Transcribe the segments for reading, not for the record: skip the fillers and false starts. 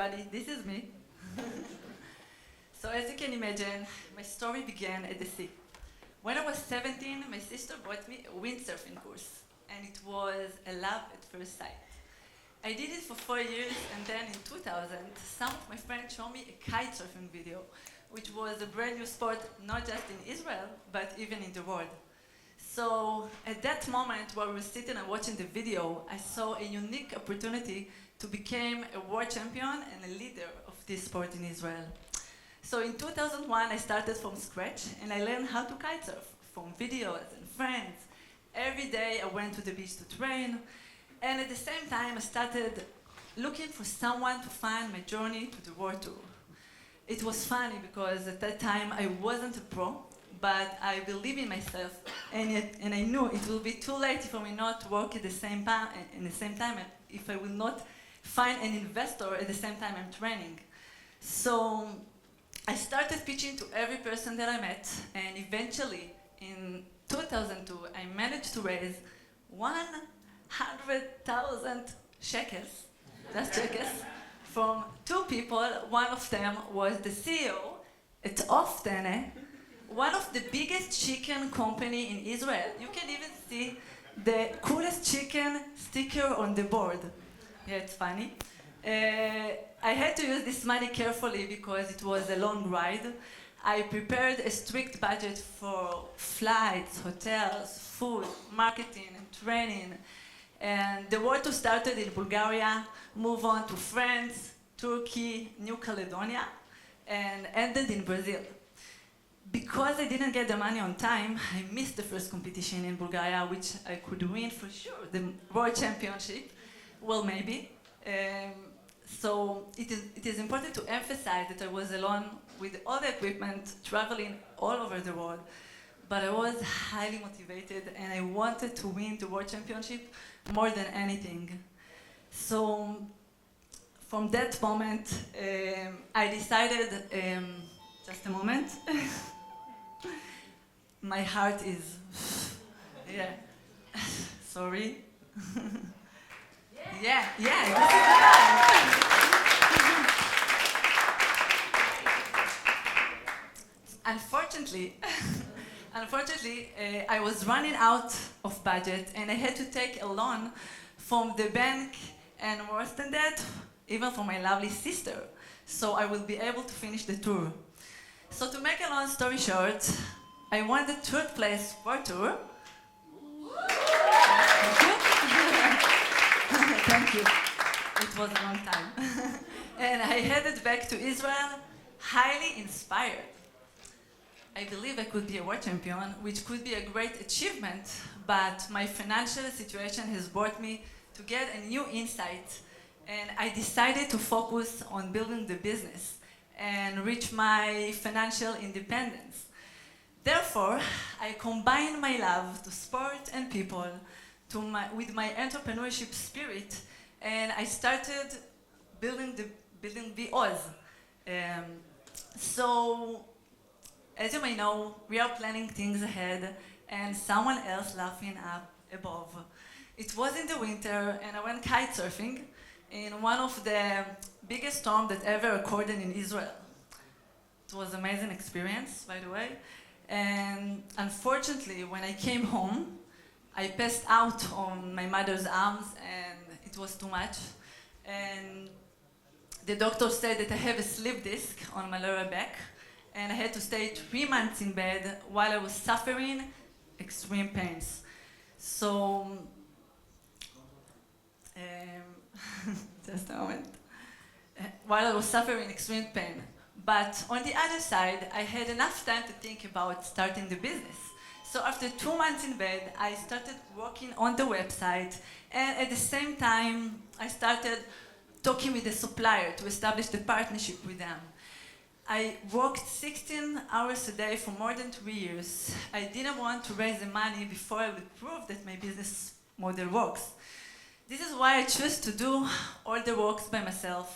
everybody, this is me. So as you can imagine, my story began at the sea. When I was 17, my sister bought me a windsurfing course, and it was a love at first sight. I did it for 4 years, and then in 2000, some of my friends showed me a kitesurfing video, which was a brand new sport, not just in Israel, but even in the world. So at that moment, while we were sitting and watching the video, I saw a unique opportunity to become a world champion and a leader of this sport in Israel. So in 2001, I started from scratch, and I learned how to kitesurf from videos and friends. Every day, I went to the beach to train, and at the same time, I started looking for someone to find my journey to the world tour. It was funny because at that time, I wasn't a pro, but I believe in myself, and I knew it will be too late for me not to work at the same time, if I will not find an investor at the same time I'm training. So I started pitching to every person that I met, and eventually, in 2002, I managed to raise 100,000 shekels, just shekels, from two people. One of them was the CEO at Oftene, one of the biggest chicken company in Israel. You can even see the coolest chicken sticker on the board. Yeah, it's funny. I had to use this money carefully because it was a long ride. I prepared a strict budget for flights, hotels, food, marketing, and training. And the world tour started in Bulgaria, moved on to France, Turkey, New Caledonia, and ended in Brazil. Because I didn't get the money on time, I missed the first competition in Bulgaria, which I could win for sure, the World Championship. Well, maybe. So it is important to emphasize that I was alone with all the equipment, traveling all over the world. But I was highly motivated, and I wanted to win the World Championship more than anything. So from that moment, I decided, just a moment. My heart is, yeah, sorry. Yeah, this is the time. Unfortunately, I was running out of budget, and I had to take a loan from the bank, and worse than that, even from my lovely sister, so I will be able to finish the tour. So to make a long story short, I won the third place world tour. Thank you. It was a long time. And I headed back to Israel, highly inspired. I believe I could be a world champion, which could be a great achievement, but my financial situation has brought me to get a new insight, and I decided to focus on building the business and reach my financial independence. Therefore, I combined my love to sport and people with my entrepreneurship spirit, and I started building B.Oz. So, as you may know, we are planning things ahead, and someone else laughing up above. It was in the winter, and I went kitesurfing in one of the biggest storms that ever recorded in Israel. It was an amazing experience, by the way. And unfortunately, when I came home, I passed out on my mother's arms, and it was too much. And the doctor said that I have a slip disc on my lower back, and I had to stay 3 months in bed while I was suffering extreme pains. So, just a moment. While I was suffering extreme pain. But on the other side, I had enough time to think about starting the business. So after 2 months in bed, I started working on the website, and at the same time, I started talking with the supplier to establish the partnership with them. I worked 16 hours a day for more than 3 years. I didn't want to raise the money before I would prove that my business model works. This is why I chose to do all the works by myself.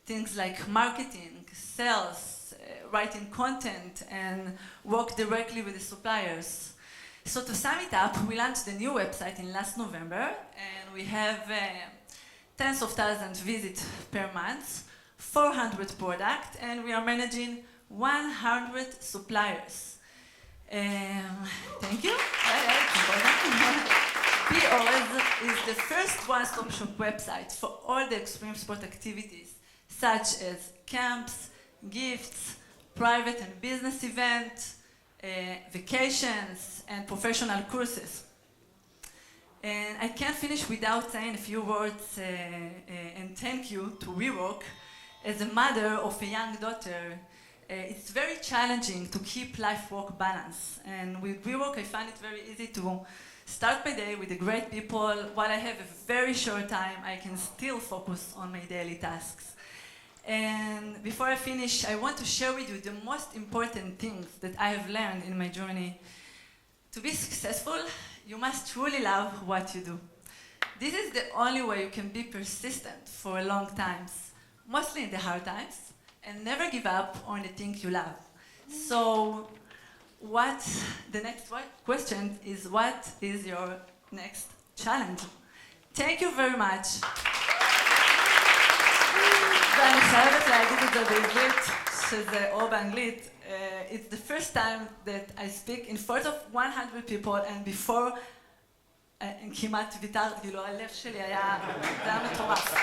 Things like marketing, sales, writing content, and work directly with the suppliers. So to sum it up, we launched the new website in last November, and we have tens of thousands visits per month 400 products, and we are managing 100 suppliers. Thank you. B.Oz is the first one-stop shop website for all the extreme sport activities, such as camps, gifts, private and business events, vacations, and professional courses. And I can't finish without saying a few words and thank you to WeWork. As a mother of a young daughter, it's very challenging to keep life-work balance. And with WeWork, I find it very easy to start my day with the great people. While I have a very short time, I can still focus on my daily tasks. And before I finish, I want to share with you the most important things that I have learned in my journey. To be successful, you must truly love what you do. This is the only way you can be persistent for a long time, mostly in the hard times, and never give up on the things you love. So, the next question is, what is your next challenge? Thank you very much. ואני חייבת להגיד את זה בעברית, שזה או באנגלית. It's the first time that I speak in front of 100 people, and before, כמעט ויתרתי, כאילו הלב שלי היה, זה היה מטורף.